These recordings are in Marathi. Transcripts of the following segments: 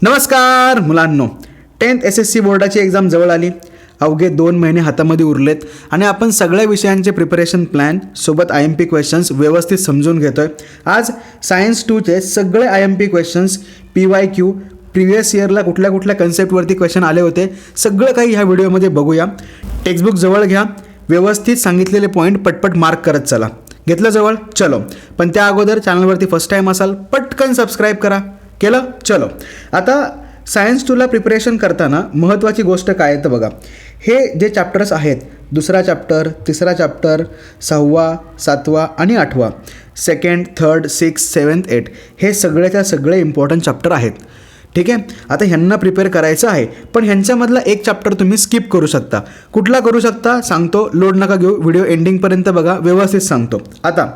नमस्कार मुलांनो, 10th SSC बोर्डाची एक्झाम जवळ आली. अवघे 2 महिने हातामध्ये उरलेत आणि आपण सगळ्या विषयांचे प्रिपरेशन प्लॅन सोबत IMP क्वेश्चन्स व्यवस्थित समजून घेतोय. आज सायन्स 2चे सगळे IMP क्वेश्चन्स, PYQ, प्रिव्हियस इयरला कुठल्या कुठल्या कन्सेप्टवरती क्वेश्चन आले होते, सगळं काही ह्या व्हिडिओमध्ये बघूया. टेक्स्टबुक जवळ घ्या, व्यवस्थित सांगितलेले पॉईंट पटपट मार्क करत चला. घेतलं जवळ? चलो. पण त्या अगोदर चॅनलवरती फर्स्ट टाईम असाल, पटकन सबस्क्राईब करा. केलं? चलो. आता सायन्स 2ला प्रिपरेशन करताना महत्त्वाची गोष्ट काय आहे तर बघा, हे जे चॅप्टर्स आहेत, दुसरा चॅप्टर, तिसरा चॅप्टर, 6वा, 7वा आणि 8वा, 2nd, 3rd, 6th, 7th, 8th हे सगळेच्या सगळे इम्पॉर्टंट चॅप्टर आहेत. ठीक आहे. आता ह्यांना प्रिपेअर करायचं आहे, पण ह्यांच्यामधला एक चॅप्टर तुम्ही स्किप करू शकता. कुठला करू शकता सांगतो, लोड नका घेऊ, व्हिडिओ एंडिंगपर्यंत बघा, व्यवस्थित सांगतो. आता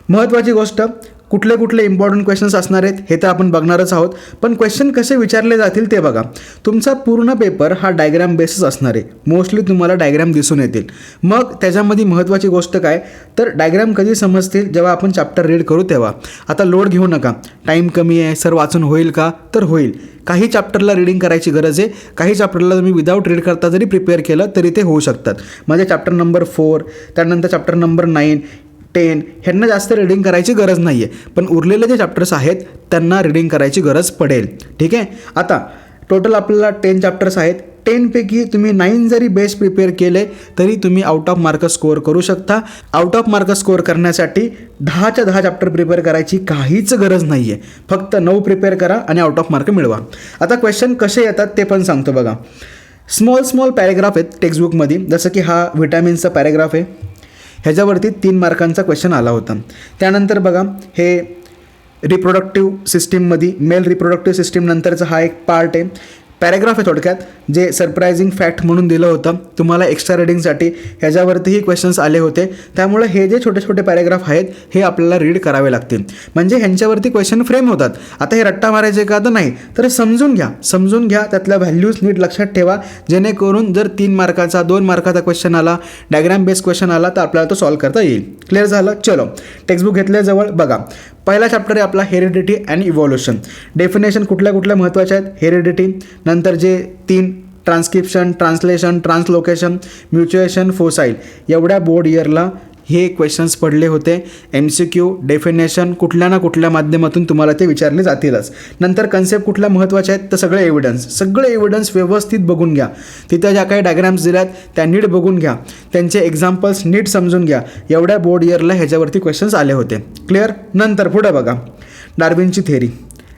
महत्त्वाची गोष्ट, कुठले कुठले इम्पॉर्टंट क्वेश्चन्स असणार आहेत हे तर आपण बघणारच आहोत, पण क्वेश्चन कसे विचारले जातील ते बघा. तुमचा पूर्ण पेपर हा डायग्राम बेसच असणार आहे. मोस्टली तुम्हाला डायग्राम दिसून येतील. मग त्याच्यामध्ये महत्त्वाची गोष्ट काय तर डायग्राम कधी समजतील, जेव्हा आपण चॅप्टर रीड करू तेव्हा. आता लोड घेऊ नका, टाईम कमी आहे सर, वाचून होईल का तर होईल. काही चॅप्टरला रीडिंग करायची गरज आहे, काही चॅप्टरला तुम्ही विदाऊट रीड करता जरी प्रिपेअर केलं तरी ते होऊ शकतात. म्हणजे चॅप्टर नंबर 4, त्यानंतर चॅप्टर नंबर 9, 10 ह्यांना जास्त रीडिंग करायची गरज नाही आहे, पण उरलेले जे चॅप्टर्स आहेत त्यांना रीडिंग करायची गरज पडेल. ठीक आहे. आता टोटल आपल्याला 10 चॅप्टर्स आहेत. 10 पैकी तुम्ही 9 जरी बेस प्रिपेअर केले तरी तुम्ही आउट ऑफ मार्क स्कोअर करू शकता. आउट ऑफ मार्क स्कोअर करण्यासाठी 10च्या 10 चॅप्टर प्रिपेअर करायची काहीच गरज नाही आहे. फक्त 9 प्रिपेअर करा आणि आउट ऑफ मार्क मिळवा. आता क्वेश्चन कसे येतात ते पण सांगतो बघा. स्मॉल पॅरेग्राफ आहेत टेक्स्टबुकमध्ये, जसं की हा व्हिटॅमिन्सचा पॅरेग्राफ आहे, ह्याच्यावरती 3 मार्कांचा क्वेश्चन आला होता. त्यानंतर बघा, हे रिप्रोडक्टिव्ह सिस्टीममध्ये मेल रिप्रोडक्टिव्ह सिस्टीम नंतरचा हा एक पार्ट आहे, पॅरेग्राफ आहे थोडक्यात, जे सरप्रायझिंग फॅक्ट म्हणून दिलं होतं तुम्हाला एक्स्ट्रा रिडिंगसाठी. ह्याच्यावरतीही क्वेश्चन्स आले होते. त्यामुळे हे जे छोटे छोटे पॅरेग्राफ आहेत हे आपल्याला रीड करावे लागतील, म्हणजे ह्यांच्यावरती क्वेश्चन फ्रेम होतात. आता हे रट्टा मारायचे का तर नाही, तर समजून घ्या, त्यातल्या व्हॅल्यूज नीट लक्षात ठेवा, जेणेकरून जर 3 मार्काचा 2 मार्काचा क्वेश्चन आला, डायग्राम बेस्ड क्वेश्चन आला तर आपल्याला तो सॉल्व्ह करता येईल. क्लिअर झालं? चलो. टेक्स्टबुक घेतल्याजवळ बघा, पहिला चॅप्टर आहे आपला हेरिडिटी अँड इव्हॉल्युशन. डेफिनेशन कुठल्या कुठल्या महत्त्वाच्या आहेत? हेरिडिटी, नंतर जे 3 ट्रान्स्क्रिप्शन, ट्रान्सलेशन, ट्रान्सलोकेशन, म्युच्युएशन, फोसाईल, एवढ्या बोर्ड इयरला हे क्वेश्चन्स पडले होते. MCQ, डेफिनेशन कुठल्या ना कुठल्या माध्यमातून तुम्हाला ते विचारले जातीलच. नंतर कन्सेप्ट कुठल्या महत्त्वाच्या आहेत तर सगळे एव्हिडन्स व्यवस्थित बघून घ्या. तिथं ज्या काही डायग्राम्स दिल्यात त्या नीट बघून घ्या, त्यांचे एक्झाम्पल्स नीट समजून घ्या. एवढ्या बोर्ड इयरला ह्याच्यावरती क्वेश्चन्स आले होते. क्लिअर? नंतर पुढे बघा, डार्विनची थेरी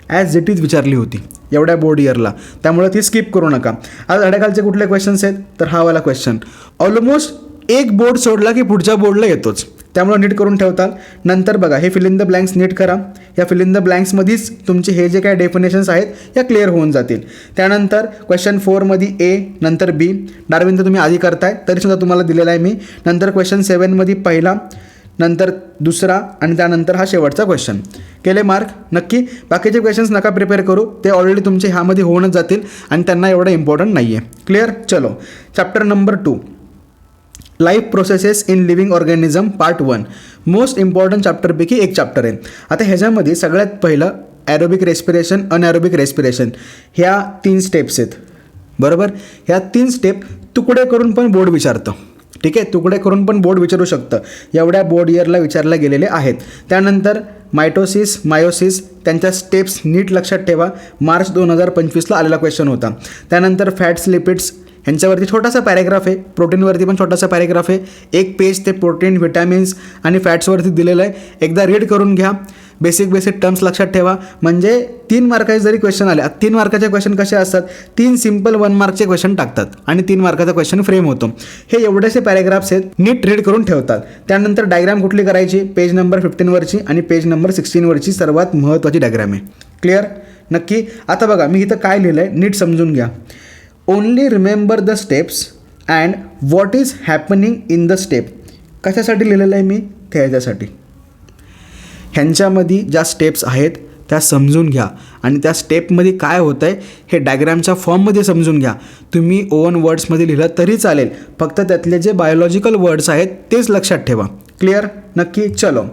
ॲज इट इज विचारली होती एवढ्या बोर्ड इयरला, त्यामुळे ती स्किप करू नका. आज अड्याखालचे कुठले क्वेश्चन्स आहेत तर हा वाला क्वेश्चन ऑलमोस्ट एक बोर्ड सोडला की पुढच्या बोर्डला येतोच, त्यामुळे नीट करून ठेवतात. नंतर बघा, हे फिल इन द ब्लँक्स नीट करा. या फिल इन द ब्लँक्समध्येच तुमचे हे जे काही डेफिनेशन्स आहेत या क्लिअर होऊन जातील. त्यानंतर क्वेश्चन 4मध्ये A, नंतर B, डार्विन तर तुम्ही आधी करताय तरीसुद्धा तुम्हाला दिलेला आहे मी. नंतर क्वेश्चन 7मध्ये पहिला, नंतर दुसरा आणि त्यानंतर हा शेवटचा क्वेश्चन. केले मार्क? नक्की. बाकीचे क्वेश्चन्स नका प्रिपेअर करू, ते ऑलरेडी तुमचे ह्यामध्ये होऊनच जातील आणि त्यांना एवढं इम्पॉर्टंट नाही आहे. क्लिअर? चलो. Chapter number 2, life processes in living organism part 1. Most important चॅप्टरपैकी एक चॅप्टर आहे. आता ह्याच्यामध्ये सगळ्यात पहिलं ॲरोबिक रेस्पिरेशन, अनॲरोबिक रेस्पिरेशन, ह्या 3 स्टेप्स आहेत. बरोबर? ह्या 3 स्टेप तुकडे करून पण बोर्ड विचारतं. ठीक आहे, तुकडे करून पण बोर्ड विचारू शकतं. एवढ्या बोर्ड इयरला विचारल्या गेलेले आहेत. त्यानंतर मायटोसिस, मायोसिस, त्यांच्या स्टेप्स नीट लक्षात ठेवा. मार्च 2025ला आलेला क्वेश्चन होता. त्यानंतर फॅट्स, लिपिड्स ह्यांच्यावरती छोटासा पॅरेग्राफ आहे. प्रोटीनवरती पण छोटासा पॅरेग्राफ आहे. 1 पेज ते प्रोटीन, व्हिटॅमिन्स आणि फॅट्सवरती दिलेलं आहे. एकदा रीड करून घ्या. बेसिक टर्म्स लक्षात ठेवा, म्हणजे 3 मार्काचे जरी क्वेश्चन आले, 3 मार्काचे क्वेश्चन कसे असतात, 3 सिम्पल 1 मार्कचे क्वेश्चन टाकतात आणि 3 मार्काचा क्वेश्चन फ्रेम होतो. हे एवढेसे पॅरेग्राफ्स आहेत, नीट रीड करून ठेवतात. त्यानंतर डायग्राम कुठली करायची? पेज नंबर 15वरची आणि पेज नंबर 16वरची सर्वात महत्त्वाची डायग्राम आहे. क्लिअर? नक्की. आता बघा, मी इथं काय लिहिलं आहे नीट समजून घ्या. Only remember the steps and what is happening in the step. कशासाठी लिहिलेलं आहे मी? ह्याच्यासाठी. ह्यांच्यामध्ये ज्या स्टेप्स आहेत त्या समजून घ्या आणि त्या स्टेपमध्ये काय होतं आहे हे डायग्रामच्या फॉर्ममध्ये समजून घ्या. तुम्ही ओन वर्ड्समध्ये लिहिलं तरी चालेल, फक्त त्यातले जे बायोलॉजिकल वर्ड्स आहेत तेच लक्षात ठेवा. क्लिअर? नक्की. चलो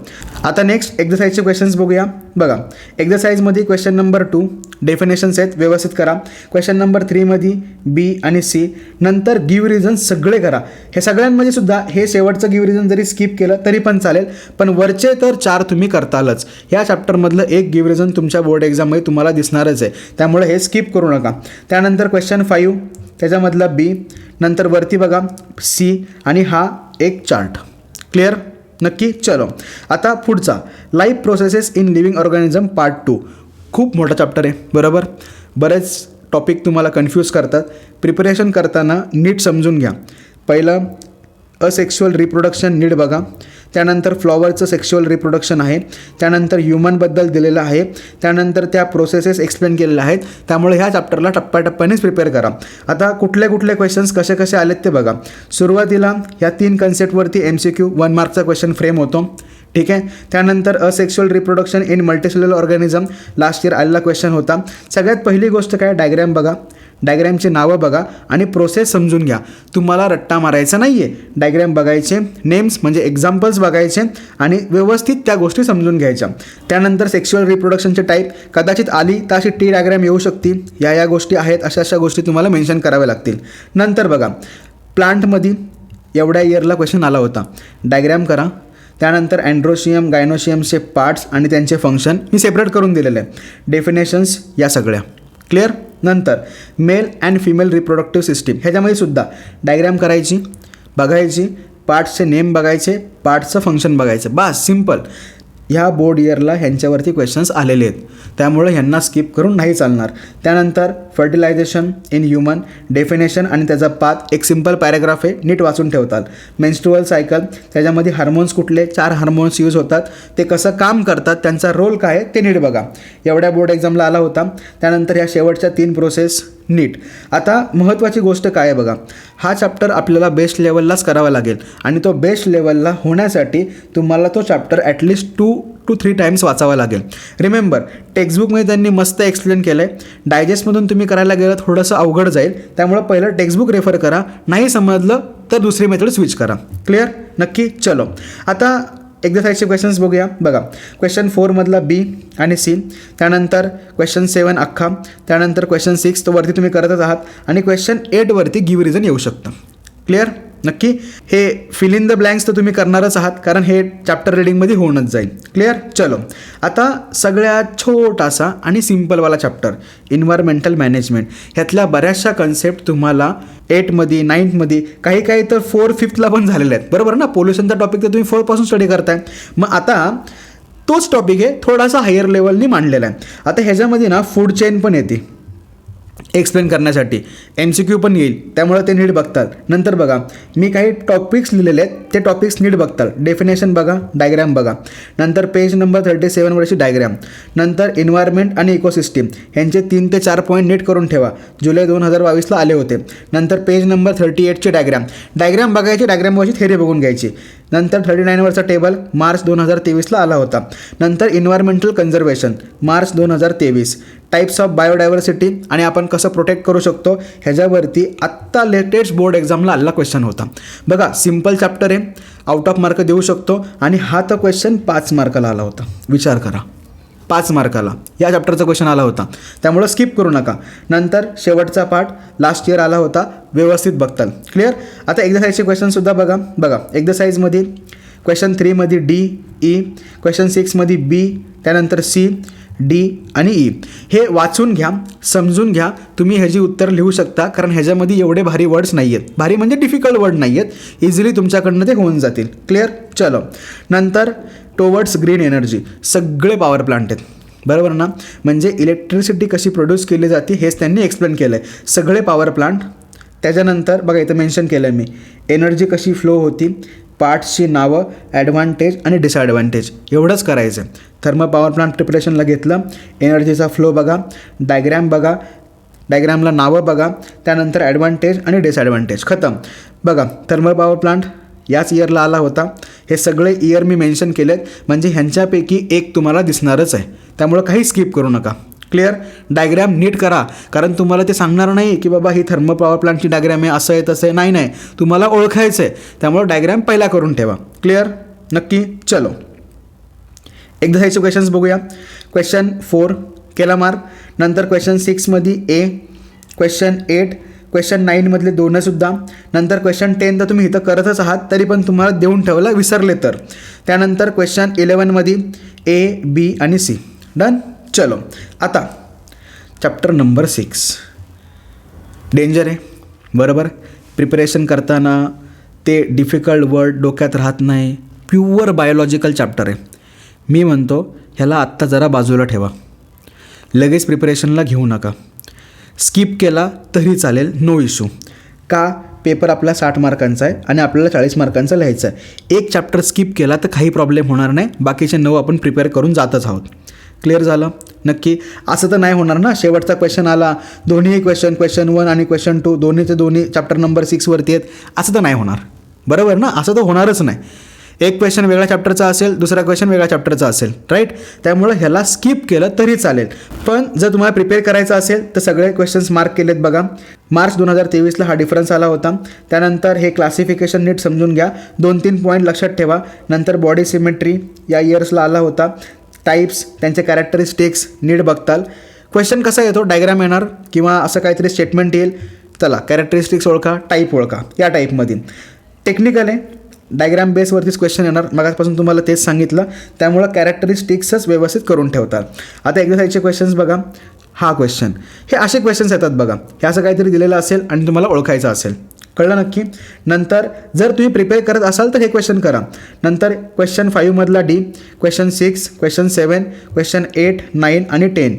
आता नेक्स्ट एक्झरसाइजचे क्वेश्चन्स बघूया. बघा एक्झरसाइजमध्ये क्वेश्चन नंबर 2 डेफिनेशन्स आहेत, व्यवस्थित करा. क्वेश्चन नंबर 3 मध्ये बी आणि सी, नंतर गिव्ह रिझन सगळे करा. हे सगळ्यांमध्ये सुद्धा हे शेवटचं गिव्ह रिझन जरी स्किप केलं तरी पण चालेल, पण वरचे तर 4 तुम्ही करतालच. ह्या चॅप्टरमधलं एक गिव्ह रिझन तुमच्या बोर्ड एक्झाममध्ये तुम्हाला दिसणारच आहे, त्यामुळे हे स्किप करू नका. त्यानंतर क्वेश्चन 5 त्याच्यामधला बी, नंतर वरती बघा सी आणि हा एक चार्ट. क्लिअर? नक्की. चलो आता पुढचा life processes in living organism part 2. खूप मोठा चॅप्टर आहे, बरोबर. बरेच टॉपिक तुम्हाला कन्फ्यूज करतात. प्रिपरेशन करताना नीट समजून घ्या. पहिलं असेक्शुअल रिप्रोडक्शन नीट बघा, त्यानंतर फ्लॉवरचं सेक्शुअल रिप्रोडक्शन आहे, त्यानंतर ह्युमनबद्दल दिलेलं आहे, त्यानंतर त्या प्रोसेसेस एक्सप्लेन केलेल्या आहेत. त्यामुळे ह्या चॅप्टरला टप्प्याटप्प्यानेच प्रिपेअर करा. आता कुठले कुठले क्वेश्चन्स कसे कसे आलेत ते बघा. सुरुवातीला या 3 कन्सेप्टवरती MCQ 1 मार्कचा क्वेश्चन फ्रेम होतो, ठीक आहे. त्यानंतर asexual reproduction in multicellular organism last year आलेला क्वेश्चन होता. सगळ्यात पहिली गोष्ट काय, डायग्रॅम बघा, डायग्रॅमची नावं बघा आणि प्रोसेस समजून घ्या. तुम्हाला रट्टा मारायचा नाही आहे. डायग्रॅम बघायचे, नेम्स म्हणजे एक्झाम्पल्स बघायचे आणि व्यवस्थित त्या गोष्टी समजून घ्यायच्या. त्यानंतर सेक्शुअल रिप्रोडक्शनचे टाईप कदाचित आली तर अशी टी डायग्रॅम येऊ शकते, या गोष्टी आहेत, अशा गोष्टी तुम्हाला मेन्शन कराव्या लागतील. नंतर बघा प्लांटमध्ये एवढ्या इयरला क्वेश्चन आला होता, डायग्रॅम करा. त्यानंतर अँड्रोशियम गायनोशियमचे पार्ट्स आणि त्यांचे फंक्शन मी सेपरेट करून दिलेले आहे. डेफिनेशन्स या सगळ्या. क्लिअर? नंतर male and female reproductive system, ह्याच्यामध्ये सुद्धा डायग्रॅम करायची, बघायची, पार्ट्सचे नेम बघायचे, पार्ट्सचं फंक्शन बघायचं, बस सिम्पल. ह्या बोर्ड इयरला ह्यांच्यावरती क्वेश्चन्स आलेले आहेत, त्यामुळे ह्यांना स्किप करून नाही चालणार. त्यानंतर फर्टिलायझेशन इन ह्युमन, डेफिनेशन आणि त्याचा पाथ, एक सिम्पल पॅराग्राफ आहे, नीट वाचून ठेवतात. मेन्स्ट्रुअल सायकल, त्याच्यामध्ये हार्मोन्स कुठले, 4 हार्मोन्स यूज होतात, ते कसं काम करतात, त्यांचा रोल काय आहे ते नीट बघा. एवढ्या बोर्ड एक्झामला आला होता. त्यानंतर ह्या शेवटच्या 3 प्रोसेस नीट. आता महत्त्वाची गोष्ट काय आहे बघा, हा चॅप्टर आपल्याला बेस्ट लेवललाच करावा लागेल आणि तो बेस्ट लेवलला होण्यासाठी तुम्हाला तो चॅप्टर ॲटलिस्ट 2 to 3 टाइम्स वाचावा लागेल. रिमेंबर टेक्स्टबुकमध्ये त्यांनी मस्त एक्सप्लेन केलं आहे. डायजेस्टमधून तुम्ही करायला गेलं थोडंसं अवघड जाईल, त्यामुळं पहिलं टेक्स्टबुक रेफर करा. नाही समजलं तर दुसरी मेथड स्विच करा. क्लिअर? नक्की. चलो आता एक्झरसाइजचे क्वेश्चन्स बघूया. बघा क्वेश्चन 4 मधला बी आणि सी, त्यानंतर क्वेश्चन 7 अख्खा, त्यानंतर क्वेश्चन 6 तो वरती तुम्ही करतच आहात आणि क्वेश्चन 8 वरती गिव्ह रिझन येऊ शकतं. क्लिअर? नक्की. हे फिल इन द ब्लँक्स तर तुम्ही करणारच आहात, कारण हे चॅप्टर रिडिंगमध्ये होऊनच जाईल. क्लिअर? चलो आता सगळ्यात छोटासा आणि सिम्पलवाला चॅप्टर इन्व्हायरमेंटल मॅनेजमेंट. ह्यातल्या बऱ्याचशा कन्सेप्ट तुम्हाला 8मध्ये 9मध्ये काही तर 4-5ला पण झालेले आहेत, बरोबर ना. पोल्युशनचा टॉपिक तर तुम्ही 4पासून स्टडी करताय. मग आता तोच टॉपिक आहे थोडासा हायर लेवलनी मांडलेला आहे. आता ह्याच्यामध्ये ना फूड चेन पण येते एक्सप्लेन करण्यासाठी, MCQ पण येईल, त्यामुळे ते नीट बघतात. नंतर बघा मी काही टॉपिक्स लिहिलेले आहेत, ते टॉपिक्स नीट बघतात. डेफिनेशन बघा, डायग्रॅम बघा. नंतर पेज नंबर 37 वरची डायग्रॅम. नंतर एन्व्हायरमेंट आणि इकोसिस्टीम ह्यांचे 3 ते 4 पॉईंट नीट करून ठेवा, जुलै 2022ला आले होते. नंतर पेज नंबर 38ची डायग्रॅम बघायची, डायग्रॅमवरची थेरी बघून घ्यायची. नंतर 39वरचा टेबल मार्च 2023ला आला होता. नंतर environmental conservation March 2023. Types of biodiversity आणि आपण कसं प्रोटेक्ट करू शकतो ह्याच्यावरती आत्ता लेटेस्ट बोर्ड एक्झामला आलेला क्वेश्चन होता. बघा सिम्पल चॅप्टर आहे, आउट ऑफ मार्क देऊ शकतो आणि हा तर क्वेश्चन 5 मार्काला आला होता. विचार करा, 5 मार्काला या चॅप्टरचा क्वेश्चन आला होता, त्यामुळं स्किप करू नका. नंतर शेवटचा पार्ट लास्ट इयर आला होता, व्यवस्थित बघताल. क्लिअर? आता एक्झरसाइजचे क्वेश्चनसुद्धा बघा. एक्झरसाइजमध्ये क्वेश्चन 3मध्ये डी ई, क्वेश्चन 6मध्ये बी, त्यानंतर सी, डी आणि ई. हे वाचून घ्या, समजून घ्या. तुम्ही ह्याची उत्तर लिहू शकता, कारण ह्याच्यामध्ये एवढे भारी वर्ड्स नाही आहेत, भारी म्हणजे डिफिकल्ट वर्ड नाही आहेत, इझिली तुमच्याकडनं ते होऊन जातील. क्लिअर? चलो नंतर टुवर्ड्स ग्रीन एनर्जी, सगळे पॉवर प्लांट आहेत, बरोबर ना. म्हणजे इलेक्ट्रिसिटी कशी प्रोड्यूस केली जाते हेच त्यांनी एक्सप्लेन केलं आहे, सगळे पॉवर प्लांट. त्याच्यानंतर बघा इथं मेन्शन केलं आहे मी, एनर्जी कशी फ्लो होती, पार्ट्सची नावं, ॲडव्हान्टेज आणि डिसॲडव्हान्टेज, एवढंच करायचं आहे. थर्मल पॉवर प्लांट प्रिपरेशनला घेतलं, एनर्जीचा फ्लो बघा, डायग्रॅम बघा, डायग्रॅमला नावं बघा, त्यानंतर ॲडव्हान्टेज आणि डिसॲडव्हान्टेज, खतम. बघा थर्मल पॉवर प्लांट याच इयरला आला होता. हे सगळे इयर मी मेन्शन केलेत, म्हणजे ह्यांच्यापैकी एक तुम्हाला दिसणारच आहे, त्यामुळं काही स्किप करू नका. क्लिअर? डायग्रॅम नीट करा, कारण तुम्हाला ते सांगणार नाही की बाबा ही थर्मल पॉवर प्लांटची डायग्रॅम आहे, असं आहे तसं आहे, नाही, तुम्हाला ओळखायचं आहे, त्यामुळं डायग्रॅम पहिला करून ठेवा. क्लिअर? नक्की. चलो एक्झरसाइजचे क्वेश्चन्स बघूया. क्वेश्चन 4 केला मार्क. नंतर क्वेश्चन 6मध्ये ए, क्वेश्चन 8, क्वेश्चन 9मधले 2सुद्धा. नंतर क्वेश्चन 10 तर तुम्ही इथं करतच आहात, तरी पण तुम्हाला देऊन ठेवलं विसरले तर. त्यानंतर क्वेश्चन 11मध्ये ए, बी आणि सी. डन. चलो आता चॅप्टर नंबर 6 डेंजर आहे बरोबर. प्रिपरेशन करताना ते डिफिकल्ट वर्ड डोक्यात राहत नाही. प्युअर बायोलॉजिकल चॅप्टर आहे. मी म्हणतो ह्याला आत्ता जरा बाजूला ठेवा, लगेच प्रिपरेशनला घेऊ नका. स्किप केला तरी चालेल, नो इश्यू. का? पेपर आपला 60 मार्कांचा आहे आणि आपल्याला 40 मार्कांचा लिहायचा आहे. एक चॅप्टर स्किप केला तर काही प्रॉब्लेम होणार नाही, बाकीचे 9 आपण प्रिपेअर करून जातच आहोत. क्लिअर झालं नक्की. असं तर नाही होणार ना, शेवटचा क्वेश्चन आला, दोन्ही क्वेश्चन 1 आणि क्वेश्चन 2 दोन्ही चॅप्टर नंबर 6वरती आहेत, असं तर नाही होणार बरोबर ना. असं तर होणारच नाही. एक क्वेश्चन वेगळ्या चॅप्टरचा असेल, दुसरा क्वेश्चन वेगळ्या चॅप्टरचा असेल, राईट. त्यामुळं ह्याला स्किप केलं तरी चालेल. पण जर तुम्हाला प्रिपेअर करायचं असेल तर सगळे क्वेश्चन्स मार्क केलेत बघा. मार्च 2023ला हा डिफरन्स आला होता. त्यानंतर हे क्लासिफिकेशन नीट समजून घ्या. 2-3 पॉईंट लक्षात ठेवा. नंतर बॉडी सिमेट्री या इयर्सला आला होता. टाईप्स, त्यांचे कॅरेक्टरिस्टिक्स नीट बघताल. क्वेश्चन कसा येतो, डायग्राम येणार किंवा असं काहीतरी स्टेटमेंट येईल, चला कॅरेक्टरिस्टिक्स ओळखा, टाईप ओळखा. या टाईपमध्ये टेक्निकल आहे, डायग्राम बेसवरतीच क्वेश्चन येणार. मगापासून तुम्हाला तेच सांगितलं, त्यामुळं कॅरेक्टरिस्टिक्सच व्यवस्थित करून ठेवतात. आता एक्झरसाइजचे क्वेश्चन्स बघा. हा क्वेश्चन, हे असे क्वेश्चन्स येतात बघा. हे असं काहीतरी दिलेलं असेल आणि तुम्हाला ओळखायचं असेल, कळलं नक्की. नंतर जर तुम्ही प्रिपेअर करत असाल तर हे क्वेश्चन करा. नंतर क्वेश्चन 5मधला डी, क्वेश्चन 6, क्वेश्चन 7, क्वेश्चन 8, 9 आणि 10.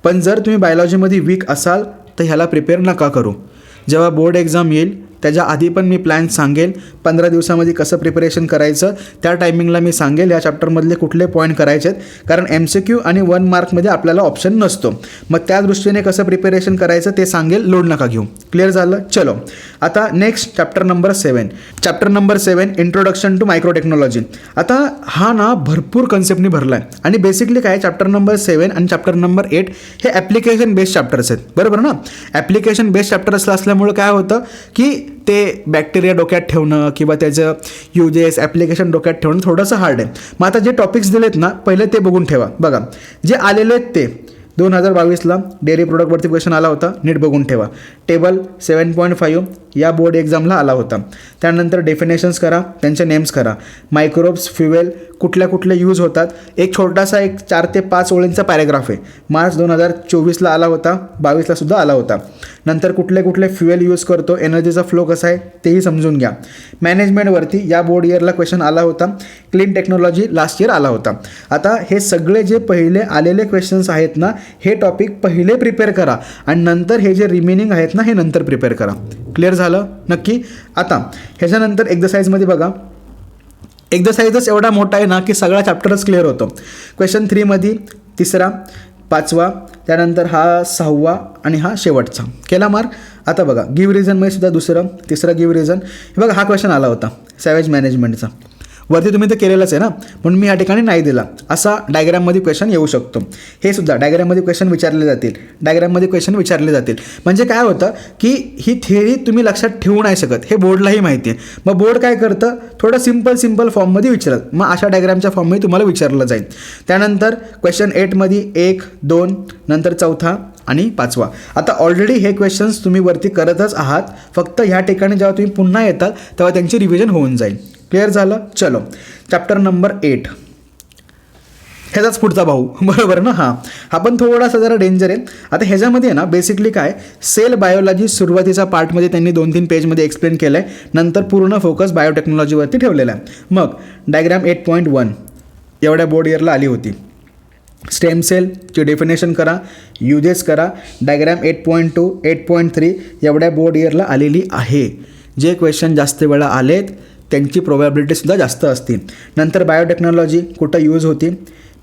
पण जर तुम्ही बायोलॉजीमध्ये वीक असाल तर ह्याला प्रिपेअर नका करू. जेव्हा बोर्ड एक्झाम येईल त्याच्या आधी पण मी प्लॅन सांगेल, 15 दिवसामध्ये कसं प्रिपरेशन करायचं. त्या टायमिंगला मी सांगेल या चॅप्टरमधले कुठले पॉईंट करायचे आहेत, कारण MCQ आणि 1 मार्कमध्ये आपल्याला ऑप्शन नसतो. मग त्या दृष्टीने कसं प्रिपरेशन करायचं ते सांगेल, लोड नका घेऊ. क्लिअर झालं. चलो आता next chapter number 7. Chapter number 7 introduction to microtechnology. आता हा ना भरपूर कन्सेप्टनी भरला आहे आणि बेसिकली काय, चॅप्टर नंबर 7 आणि चॅप्टर नंबर 8 हे ॲप्लिकेशन बेस्ड चॅप्टर्स आहेत बरोबर ना. ॲप्लिकेशन बेस्ड चॅप्टर्स असल्यामुळे काय होतं की ते बॅक्टेरिया डोक्यात ठेवणं किंवा त्याचं युजेस ॲप्लिकेशन डोक्यात ठेवणं थोडंसं हार्ड आहे. मग आता जे टॉपिक्स दिलेत ना, पहिले ते बघून ठेवा. बघा जे आलेले आहेत ते 2022ला डेअरी प्रोडक्टवरती क्वेश्चन आला होता, नीट बघून ठेवा. टेबल 7.5 या बोर्ड एक्झामला आला होता. त्यानंतर डेफिनेशन्स करा, त्यांचे नेम्स करा. मायक्रोब्स, फ्युएल कुठल्या यूज होतात. एक छोटासा 4 ते 5 ओळींचा पॅरेग्राफ आहे. मार्च 2024ला आला होता, 22ला सुद्धा आला होता. नंतर कुठले फ्युएल यूज करतो, एनर्जीचा फ्लो कसा आहे तेही समजून घ्या. मॅनेजमेंटवरती या बोर्ड इयरला क्वेश्चन आला होता. क्लीन टेक्नॉलॉजी लास्ट इयर आला होता. आता हे सगळे जे पहिले आलेले क्वेश्चन्स आहेत ना, हे टॉपिक पहिले प्रिपेअर करा आणि नंतर हे जे रिमेनिंग आहेत ना, हे नंतर प्रिपेअर करा. क्लिअर झालं नक्की. आता ह्याच्यानंतर एक्झरसाइजमध्ये बघा, एक्झरसाइजच एवढा मोठा आहे ना की सगळा चॅप्टरच क्लिअर होतो. क्वेश्चन 3मध्ये 3रा, 5वा, त्यानंतर हा 6वा आणि हा शेवटचा. केला मार्क. आता बघा गिव्ह रिझनमध्ये सुद्धा 2रा, 3रा गिव्ह रिझन. हे बघा हा क्वेश्चन आला होता सॅवेज मॅनेजमेंटचा. वरती तुम्ही तर केलेलंच आहे ना, म्हणून मी या ठिकाणी नाही दिला. असा डायग्राममध्ये क्वेश्चन येऊ शकतो. हे सुद्धा डायग्राममध्ये क्वेश्चन विचारले जातील. म्हणजे काय होतं की ही थिअरी तुम्ही लक्षात ठेवू नाही शकत, हे बोर्डलाही माहिती आहे. मग बोर्ड काय करतं, थोडं सिम्पल फॉर्ममध्ये विचारत, मग अशा डायग्रामच्या फॉर्ममध्ये तुम्हाला विचारलं जाईल. त्यानंतर क्वेश्चन 8मध्ये 1, 2, नंतर 4था आणि 5वा. आता ऑलरेडी हे क्वेश्चन्स तुम्ही वरती करतच आहात, फक्त ह्या ठिकाणी जेव्हा तुम्ही पुन्हा येतात तेव्हा त्यांची रिव्हिजन होऊन जाईल. क्लिअर झालं. चलो चॅप्टर नंबर 8 ह्याचाच पुढचा भाऊ बरोबर ना. हा पण थोडासा जरा डेंजर आहे. आता ह्याच्यामध्ये आहे ना बेसिकली काय, सेल बायोलॉजी सुरुवातीचा पार्टमध्ये त्यांनी 2-3 पेजमध्ये एक्सप्लेन केलं आहे, नंतर पूर्ण फोकस बायोटेक्नॉलॉजीवरती ठेवलेला आहे. मग डायग्राम 8.1 एवढ्या बोर्ड इयरला आली होती. स्टेम सेलची डेफिनेशन करा, युजेस करा. डायग्राम 8.2, 8.3 एवढ्या बोर्ड इयरला आलेली आहे. जे क्वेश्चन जास्त वेळा आलेत त्यांची प्रोबॅबिलिटीसुद्धा जास्त असतील. नंतर बायोटेक्नॉलॉजी कुठं यूज होती,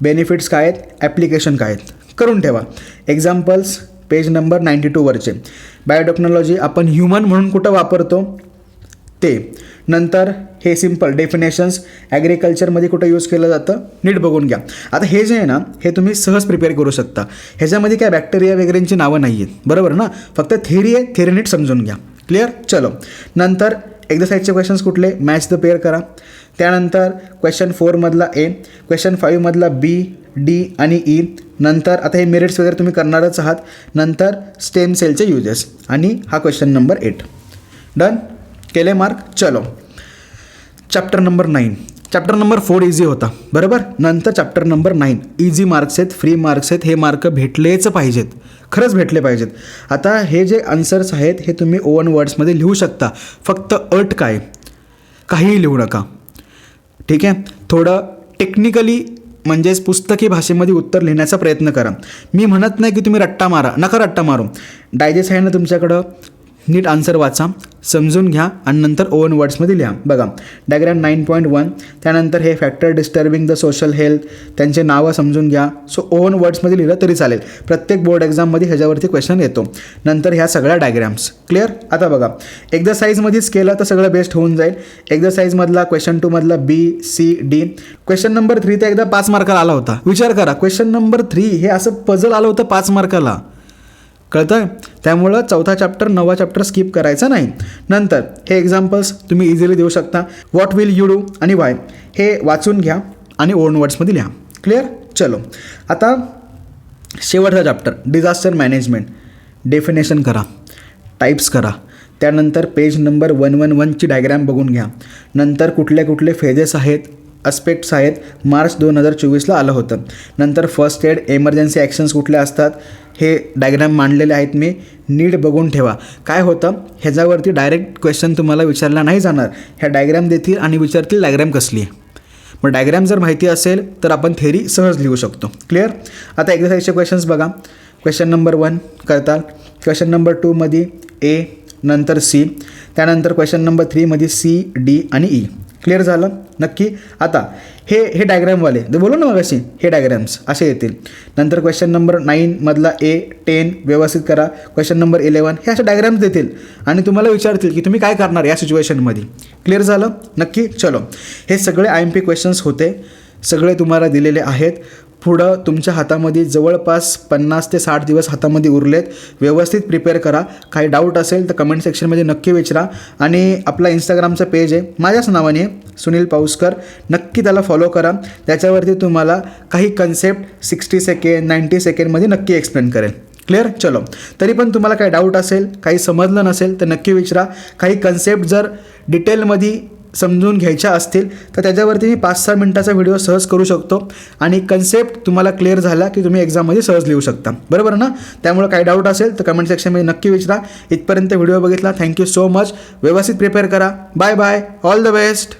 बेनिफिट्स काय आहेत, ॲप्लिकेशन काय आहेत, करून ठेवा. एक्झाम्पल्स पेज नंबर 92वरचे. बायोटेक्नॉलॉजी आपण ह्युमन म्हणून कुठं वापरतो ते. नंतर हे सिम्पल डेफिनेशन्स ॲग्रिकल्चरमध्ये कुठं यूज केलं जातं, नीट बघून घ्या. आता हे जे आहे ना, हे तुम्ही सहज प्रिपेअर करू शकता. ह्याच्यामध्ये काय बॅक्टेरिया वगैरेंची नावं नाही आहेत बरोबर ना, फक्त थेरी आहे, थेरी नीट समजून घ्या. क्लिअर. चलो नंतर एक्झरसाइजचे क्वेश्चन्स कुठले, मॅच द पेअर करा. त्यानंतर क्वेश्चन 4मधला ए, क्वेश्चन 5मधला बी, डी आणि ई. नंतर आता हे मेरिट्स वगैरे तुम्ही करणारच आहात. नंतर स्टेम सेलचे युजेस आणि हा क्वेश्चन नंबर 8. डन केले मार्क. चलो chapter number 9. Chapter number 4 easy होता बरोबर. नंतर चॅप्टर नंबर 9 इझी मार्क्स आहेत, फ्री मार्क्स आहेत. हे मार्क भेटलेच पाहिजेत, खरंच भेटले पाहिजेत. आता हे जे आन्सर्स आहेत हे तुम्ही ओवन वर्ड्समध्ये लिहू शकता. फक्त अट काय, काहीही लिहू नका, ठीक आहे. थोडं टेक्निकली म्हणजेच पुस्तकी भाषेमध्ये उत्तर लिहिण्याचा प्रयत्न करा. मी म्हणत नाही की तुम्ही रट्टा मारा, नका रट्टा मारू. डायजेस्ट आहे ना तुमच्याकडं, नीट आन्सर वाचा, समजून घ्या आणि नंतर ओवन वर्ड्समध्ये लिहा. बघा डायग्राम 9.1. त्यानंतर हे factor disturbing the social health, त्यांचे नावं समजून घ्या. सो ओवन वर्ड्समध्ये लिहिलं तरी चालेल. प्रत्येक बोर्ड एक्झाममध्ये ह्याच्यावरती क्वेश्चन येतो. नंतर ह्या सगळ्या डायग्राम्स क्लिअर. आता बघा एक्झरसाईजमध्येच केलं तर सगळं बेस्ट होऊन जाईल. एक्झरसाईजमधला क्वेश्चन 2मधला बी, सी, डी. क्वेश्चन नंबर 3 तर एकदा 5 मार्काला आला होता. विचार करा, क्वेश्चन नंबर 3 हे असं पझल आलं होतं 5 मार्काला, कळतं आहे. त्यामुळं 4था चॅप्टर 9वा चॅप्टर स्किप करायचा नाही. नंतर हे एक्झाम्पल्स तुम्ही इझिली देऊ शकता. व्हॉट विल यू डू आणि वाय हे वाचून घ्या आणि ओन वर्ड्समध्ये लिहा. क्लिअर. चलो आता शेवटचा चॅप्टर डिझास्टर मॅनेजमेंट. डेफिनेशन करा, टाईप्स करा. त्यानंतर पेज नंबर 111ची डायग्राम बघून घ्या. नंतर कुठले कुठले फेजेस आहेत, अस्पेक्ट्स आहेत, मार्च 2024ला आलं होतं. नंतर फर्स्ट एड, एमर्जन्सी ॲक्शन्स कुठल्या असतात हे डायग्राम मांडलेले आहेत मी, नीट बघून ठेवा. काय होतं ह्याच्यावरती डायरेक्ट क्वेश्चन तुम्हाला विचारला नाही जाणार. ह्या डायग्राम देतील आणि विचारतील डायग्राम कसली आहे. मग डायग्राम जर माहिती असेल तर आपण थेरी सहज लिहू शकतो. क्लिअर. आता एक्झरसाइजचे क्वेश्चन्स बघा. क्वेश्चन नंबर 1 करताल, क्वेश्चन नंबर 2मध्ये ए, नंतर सी, त्यानंतर क्वेश्चन नंबर 3मध्ये सी, डी आणि ई. क्लिअर झालं नक्की. आता हे डायग्रामवाले जे बोलू ना मग असे हे डायग्राम्स असे येतील. नंतर क्वेश्चन नंबर 9मधला ए, 10 व्यवस्थित करा. क्वेश्चन नंबर 11 हे असे डायग्राम्स देतील आणि तुम्हाला विचारतील की तुम्ही काय करणार या सिच्युएशनमध्ये. क्लिअर झालं नक्की. चलो हे सगळे IMP क्वेश्चन्स होते, सगळे तुम्हाला दिलेले आहेत. पुढं तुमच्या हातामध्ये जवळपास 50 ते 60 दिवस हातामध्ये उरलेत. व्यवस्थित प्रिपेअर करा. काही डाऊट असेल तर कमेंट सेक्शनमध्ये नक्की विचारा. आणि आपला इंस्टाग्रामचा पेज आहे माझ्याच नावाने सुनील पाऊसकर, नक्की त्याला फॉलो करा. त्याच्यावरती तुम्हाला काही कन्सेप्ट 60 सेकंड 90 सेकंडमध्ये नक्की एक्सप्लेन करेल. क्लिअर. चलो तरी पण तुम्हाला काही डाऊट असेल, काही समजलं नसेल तर नक्की विचारा. काही कन्सेप्ट जर डिटेलमध्ये समजून घ्यायच्या असतील तर त्याच्यावरती मी 5-6 मिनटाचा व्हिडिओ सहज करू शकतो आणि कन्सेप्ट तुम्हाला क्लिअर झाला की तुम्ही एक्झाममध्ये सहज लिहू शकता. बरोबर ना. त्यामुळे काही डाऊट असेल तर कमेंट सेक्शनमध्ये नक्की विचारा. इथपर्यंत व्हिडिओ बघितला, थँक्यू सो मच. व्यवस्थित प्रिपेअर करा. Bye bye, all the best.